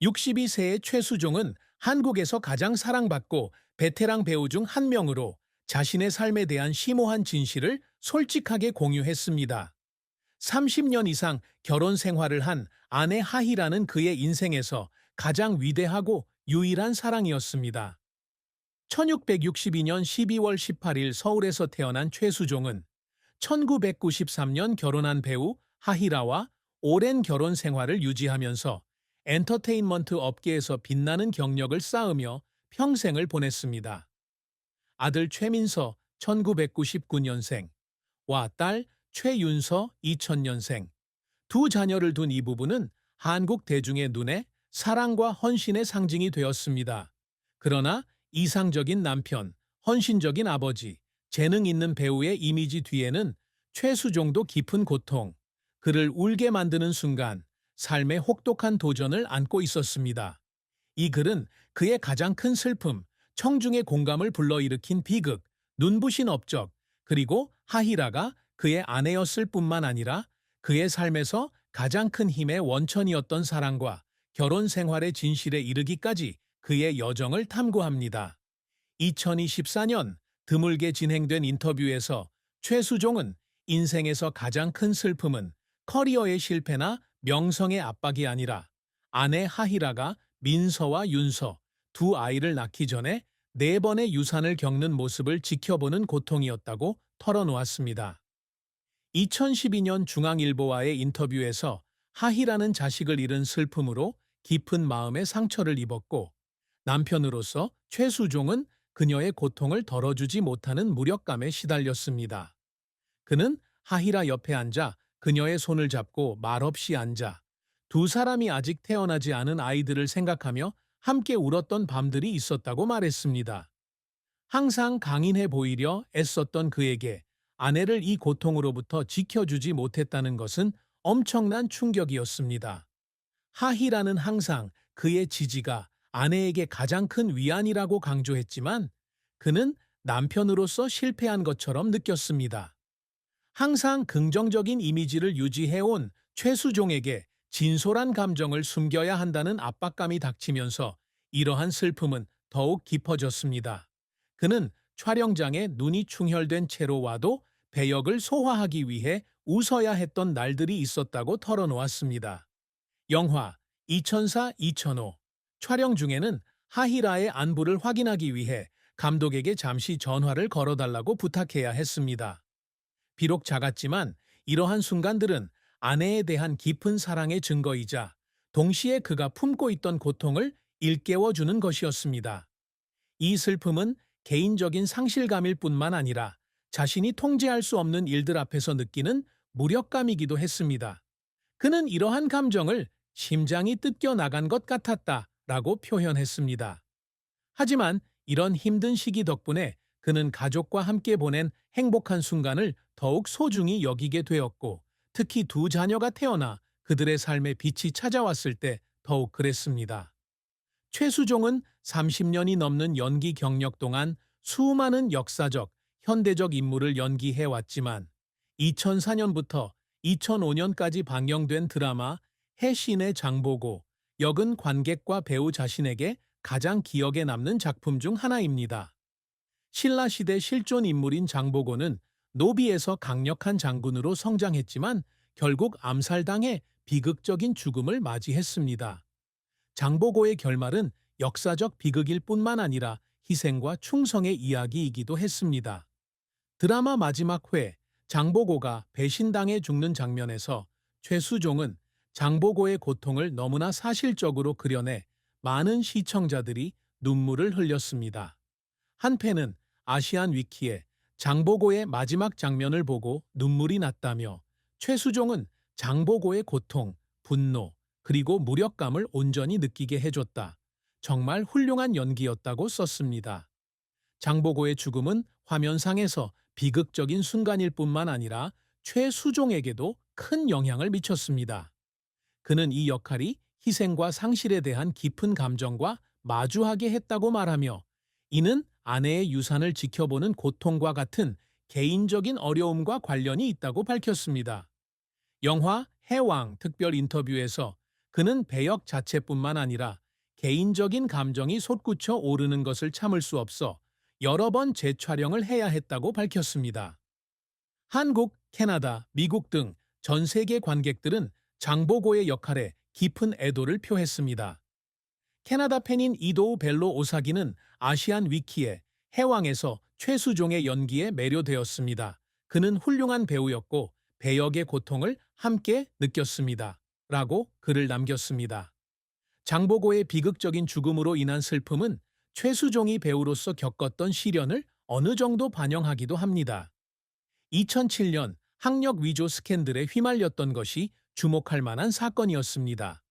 62세의 최수종은 한국에서 가장 사랑받고 베테랑 배우 중 한 명으로 자신의 삶에 대한 심오한 진실을 솔직하게 공유했습니다. 30년 이상 결혼 생활을 한 아내 하희라는 그의 인생에서 가장 위대하고 유일한 사랑이었습니다. 1662년 12월 18일 서울에서 태어난 최수종은 1993년 결혼한 배우 하희라와 오랜 결혼 생활을 유지하면서 엔터테인먼트 업계에서 빛나는 경력을 쌓으며 평생을 보냈습니다. 아들 최민서 1999년생 와 딸 최윤서 2000년생 두 자녀를 둔 이 부부는 한국 대중의 눈에 사랑과 헌신의 상징이 되었습니다. 그러나 이상적인 남편, 헌신적인 아버지, 재능 있는 배우의 이미지 뒤에는 최수종도 깊은 고통, 그를 울게 만드는 순간, 삶의 혹독한 도전을 안고 있었습니다. 이 글은 그의 가장 큰 슬픔, 청중의 공감을 불러일으킨 비극, 눈부신 업적, 그리고 하히라가 그의 아내였을 뿐만 아니라 그의 삶에서 가장 큰 힘의 원천이었던 사랑과 결혼 생활의 진실에 이르기까지 그의 여정을 탐구합니다. 2024년 드물게 진행된 인터뷰에서 최수종은 인생에서 가장 큰 슬픔은 커리어의 실패나 명성의 압박이 아니라 아내 하히라가 민서와 윤서 두 아이를 낳기 전에 네 번의 유산을 겪는 모습을 지켜보는 고통이었다고 털어놓았습니다. 2012년 중앙일보와의 인터뷰에서 하희라는 자식을 잃은 슬픔으로 깊은 마음의 상처를 입었고 남편으로서 최수종은 그녀의 고통을 덜어주지 못하는 무력감에 시달렸습니다. 그는 하희라 옆에 앉아 그녀의 손을 잡고 말없이 앉아 두 사람이 아직 태어나지 않은 아이들을 생각하며 함께 울었던 밤들이 있었다고 말했습니다. 항상 강인해 보이려 애썼던 그에게 아내를 이 고통으로부터 지켜주지 못했다는 것은 엄청난 충격이었습니다. 하희라는 항상 그의 지지가 아내에게 가장 큰 위안이라고 강조했지만 그는 남편으로서 실패한 것처럼 느꼈습니다. 항상 긍정적인 이미지를 유지해온 최수종에게 진솔한 감정을 숨겨야 한다는 압박감이 닥치면서 이러한 슬픔은 더욱 깊어졌습니다. 그는 촬영장에 눈이 충혈된 채로 와도 배역을 소화하기 위해 웃어야 했던 날들이 있었다고 털어놓았습니다. 영화 2004-2005 촬영 중에는 하히라의 안부를 확인하기 위해 감독에게 잠시 전화를 걸어달라고 부탁해야 했습니다. 비록 작았지만 이러한 순간들은 아내에 대한 깊은 사랑의 증거이자 동시에 그가 품고 있던 고통을 일깨워주는 것이었습니다. 이 슬픔은 개인적인 상실감일 뿐만 아니라 자신이 통제할 수 없는 일들 앞에서 느끼는 무력감이기도 했습니다. 그는 이러한 감정을 심장이 뜯겨 나간 것 같았다라고 표현했습니다. 하지만 이런 힘든 시기 덕분에 그는 가족과 함께 보낸 행복한 순간을 더욱 소중히 여기게 되었고, 특히 두 자녀가 태어나 그들의 삶에 빛이 찾아왔을 때 더욱 그랬습니다. 최수종은 30년이 넘는 연기 경력 동안 수많은 역사적, 현대적 인물을 연기해왔지만 2004년부터 2005년까지 방영된 드라마 해신의 장보고 역은 관객과 배우 자신에게 가장 기억에 남는 작품 중 하나입니다. 신라시대 실존 인물인 장보고는 노비에서 강력한 장군으로 성장했지만 결국 암살당해 비극적인 죽음을 맞이했습니다. 장보고의 결말은 역사적 비극일 뿐만 아니라 희생과 충성의 이야기이기도 했습니다. 드라마 마지막 회, 장보고가 배신당해 죽는 장면에서 최수종은 장보고의 고통을 너무나 사실적으로 그려내 많은 시청자들이 눈물을 흘렸습니다. 한 팬은 아시안 위키에 장보고의 마지막 장면을 보고 눈물이 났다며 최수종은 장보고의 고통, 분노, 그리고 무력감을 온전히 느끼게 해줬다. 정말 훌륭한 연기였다고 썼습니다. 장보고의 죽음은 화면상에서 비극적인 순간일 뿐만 아니라 최수종에게도 큰 영향을 미쳤습니다. 그는 이 역할이 희생과 상실에 대한 깊은 감정과 마주하게 했다고 말하며 이는 아내의 유산을 지켜보는 고통과 같은 개인적인 어려움과 관련이 있다고 밝혔습니다. 영화 해왕 특별 인터뷰에서 그는 배역 자체뿐만 아니라 개인적인 감정이 솟구쳐 오르는 것을 참을 수 없어 여러 번 재촬영을 해야 했다고 밝혔습니다. 한국, 캐나다, 미국 등 전 세계 관객들은 장보고의 역할에 깊은 애도를 표했습니다. 캐나다 팬인 이도우 벨로 오사기는 아시안 위키에 해왕에서 최수종의 연기에 매료되었습니다. 그는 훌륭한 배우였고 배역의 고통을 함께 느꼈습니다. 라고 글을 남겼습니다. 장보고의 비극적인 죽음으로 인한 슬픔은 최수종이 배우로서 겪었던 시련을 어느 정도 반영하기도 합니다. 2007년 학력 위조 스캔들에 휘말렸던 것이 주목할 만한 사건이었습니다.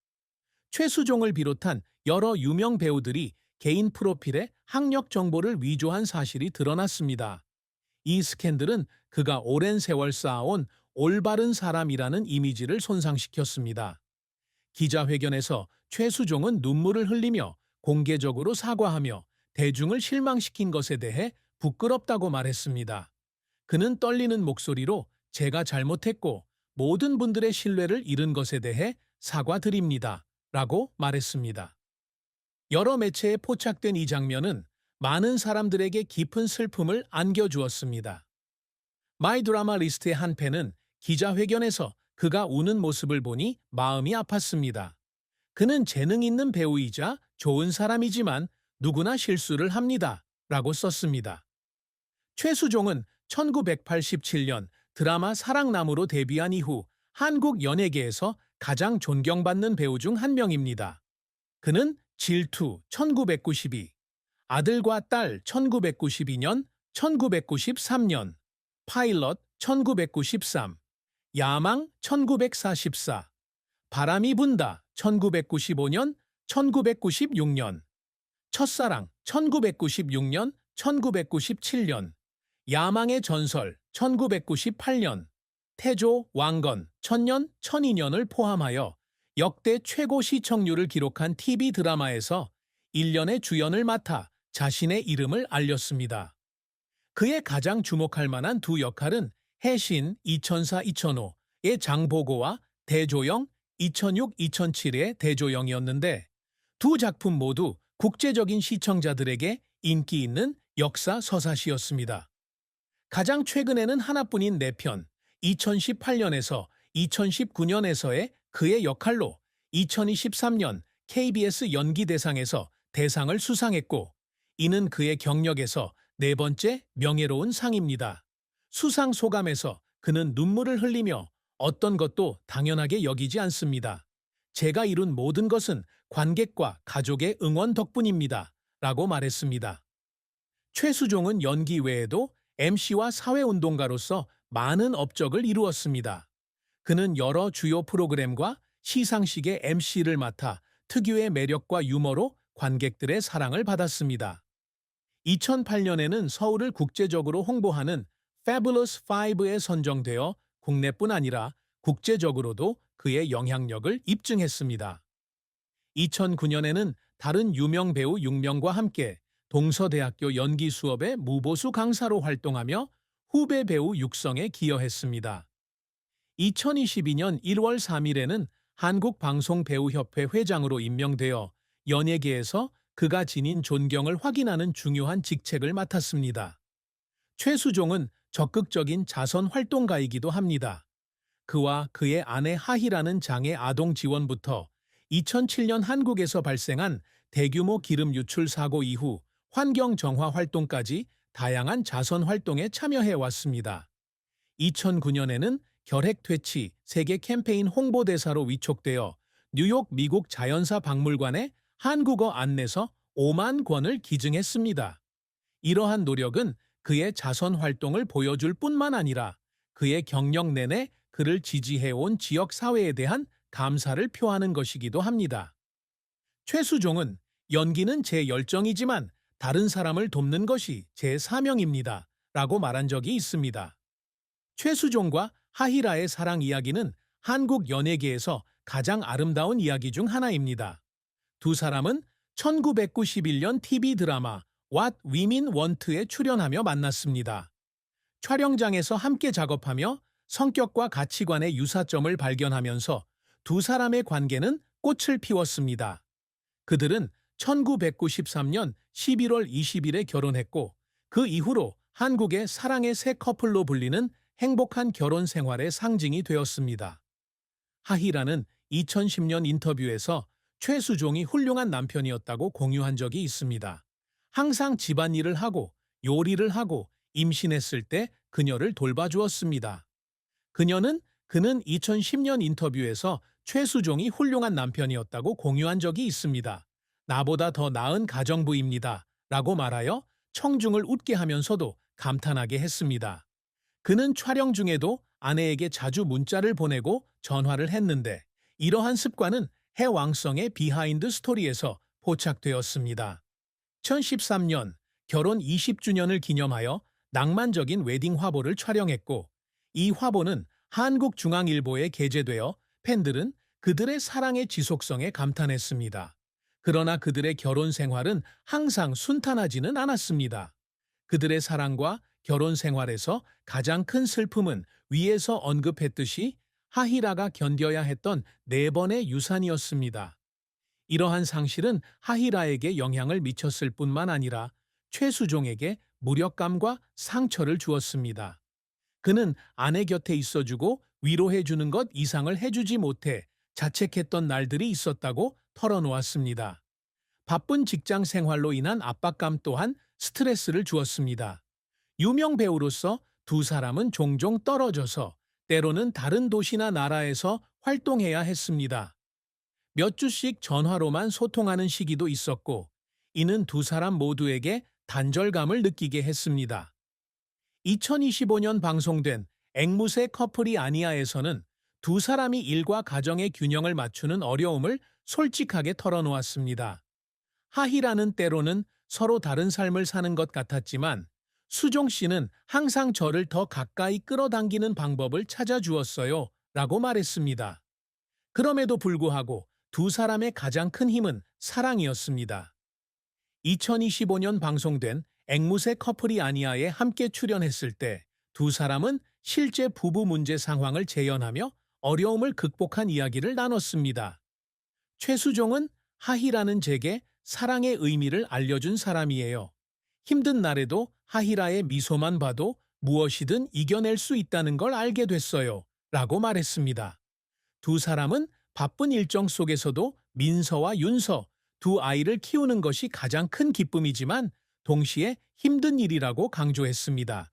최수종을 비롯한 여러 유명 배우들이 개인 프로필에 학력 정보를 위조한 사실이 드러났습니다. 이 스캔들은 그가 오랜 세월 쌓아온 올바른 사람이라는 이미지를 손상시켰습니다. 기자회견에서 최수종은 눈물을 흘리며 공개적으로 사과하며 대중을 실망시킨 것에 대해 부끄럽다고 말했습니다. 그는 떨리는 목소리로 제가 잘못했고 모든 분들의 신뢰를 잃은 것에 대해 사과드립니다. 라고 말했습니다. 여러 매체에 포착된 이 장면은 많은 사람들에게 깊은 슬픔을 안겨주었습니다. 마이 드라마 리스트의 한 팬은 기자회견에서 그가 우는 모습을 보니 마음이 아팠습니다. 그는 재능 있는 배우이자 좋은 사람이지만 누구나 실수를 합니다. 라고 썼습니다. 최수종은 1987년 드라마 사랑나무로 데뷔한 이후 한국 연예계에서 가장 존경받는 배우 중 한 명입니다. 그는 질투 1992, 아들과 딸 1992년, 1993년, 파일럿 1993, 야망 1944, 바람이 분다 1995년, 1996년, 첫사랑 1996년, 1997년, 야망의 전설 1998년, 태조, 왕건, 천년, 천인연을 포함하여 역대 최고 시청률을 기록한 TV 드라마에서 1년의 주연을 맡아 자신의 이름을 알렸습니다. 그의 가장 주목할 만한 두 역할은 해신 2004-2005의 장보고와 대조영 2006-2007의 대조영이었는데 두 작품 모두 국제적인 시청자들에게 인기 있는 역사 서사시였습니다. 가장 최근에는 하나뿐인 4편, 2018년에서 2019년에서의 그의 역할로 2023년 KBS 연기대상에서 대상을 수상했고, 이는 그의 경력에서 4번째 명예로운 상입니다. 수상 소감에서 그는 눈물을 흘리며 어떤 것도 당연하게 여기지 않습니다. 제가 이룬 모든 것은 관객과 가족의 응원 덕분입니다. 라고 말했습니다. 최수종은 연기 외에도 MC와 사회운동가로서 많은 업적을 이루었습니다. 그는 여러 주요 프로그램과 시상식의 MC를 맡아 특유의 매력과 유머로 관객들의 사랑을 받았습니다. 2008년에는 서울을 국제적으로 홍보하는 Fabulous 5에 선정되어 국내뿐 아니라 국제적으로도 그의 영향력을 입증했습니다. 2009년에는 다른 유명 배우 6명과 함께 동서대학교 연기 수업의 무보수 강사로 활동하며 후배 배우 육성에 기여했습니다. 2022년 1월 3일에는 한국방송배우협회 회장으로 임명되어 연예계에서 그가 지닌 존경을 확인하는 중요한 직책을 맡았습니다. 최수종은 적극적인 자선 활동가이기도 합니다. 그와 그의 아내 하희라는 장애 아동 지원부터 2007년 한국에서 발생한 대규모 기름 유출 사고 이후 환경 정화 활동까지 다양한 자선 활동에 참여해 왔습니다. 2009년에는 결핵 퇴치 세계 캠페인 홍보대사로 위촉되어 뉴욕 미국 자연사 박물관에 한국어 안내서 5만 권을 기증했습니다. 이러한 노력은 그의 자선 활동을 보여줄 뿐만 아니라 그의 경력 내내 그를 지지해온 지역 사회에 대한 감사를 표하는 것이기도 합니다. 최수종은 연기는 제 열정이지만 다른 사람을 돕는 것이 제 사명입니다. 라고 말한 적이 있습니다. 최수종과 하희라의 사랑 이야기는 한국 연예계에서 가장 아름다운 이야기 중 하나입니다. 두 사람은 1991년 TV 드라마 What Women Want에 출연하며 만났습니다. 촬영장에서 함께 작업하며 성격과 가치관의 유사점을 발견하면서 두 사람의 관계는 꽃을 피웠습니다. 그들은 1993년 11월 20일에 결혼했고 그 이후로 한국의 사랑의 새 커플로 불리는 행복한 결혼 생활의 상징이 되었습니다. 하희라는 2010년 인터뷰에서 최수종이 훌륭한 남편이었다고 공유한 적이 있습니다. 항상 집안일을 하고 요리를 하고 임신했을 때 그녀를 돌봐주었습니다. 그는 2010년 인터뷰에서 최수종이 훌륭한 남편이었다고 공유한 적이 있습니다. 나보다 더 나은 가정부입니다. 라고 말하여 청중을 웃게 하면서도 감탄하게 했습니다. 그는 촬영 중에도 아내에게 자주 문자를 보내고 전화를 했는데 이러한 습관은 해왕성의 비하인드 스토리에서 포착되었습니다. 2013년 결혼 20주년을 기념하여 낭만적인 웨딩 화보를 촬영했고 이 화보는 한국중앙일보에 게재되어 팬들은 그들의 사랑의 지속성에 감탄했습니다. 그러나 그들의 결혼 생활은 항상 순탄하지는 않았습니다. 그들의 사랑과 결혼 생활에서 가장 큰 슬픔은 위에서 언급했듯이 하희라가 견뎌야 했던 4번의 유산이었습니다. 이러한 상실은 하희라에게 영향을 미쳤을 뿐만 아니라 최수종에게 무력감과 상처를 주었습니다. 그는 아내 곁에 있어주고 위로해주는 것 이상을 해주지 못해 자책했던 날들이 있었다고 털어놓았습니다. 바쁜 직장 생활로 인한 압박감 또한 스트레스를 주었습니다. 유명 배우로서 두 사람은 종종 떨어져서 때로는 다른 도시나 나라에서 활동해야 했습니다. 몇 주씩 전화로만 소통하는 시기도 있었고, 이는 두 사람 모두에게 단절감을 느끼게 했습니다. 2025년 방송된 앵무새 커플이 아니야에서는 두 사람이 일과 가정의 균형을 맞추는 어려움을 솔직하게 털어놓았습니다. 하희라는 때로는 서로 다른 삶을 사는 것 같았지만 수종 씨는 항상 저를 더 가까이 끌어당기는 방법을 찾아주었어요 라고 말했습니다. 그럼에도 불구하고 두 사람의 가장 큰 힘은 사랑이었습니다. 2025년 방송된 앵무새 커플이 아니야에 함께 출연했을 때 두 사람은 실제 부부 문제 상황을 재현하며 어려움을 극복한 이야기를 나눴습니다. 최수종은 하희라는 제게 사랑의 의미를 알려준 사람이에요. 힘든 날에도 하희라의 미소만 봐도 무엇이든 이겨낼 수 있다는 걸 알게 됐어요. 라고 말했습니다. 두 사람은 바쁜 일정 속에서도 민서와 윤서, 두 아이를 키우는 것이 가장 큰 기쁨이지만 동시에 힘든 일이라고 강조했습니다.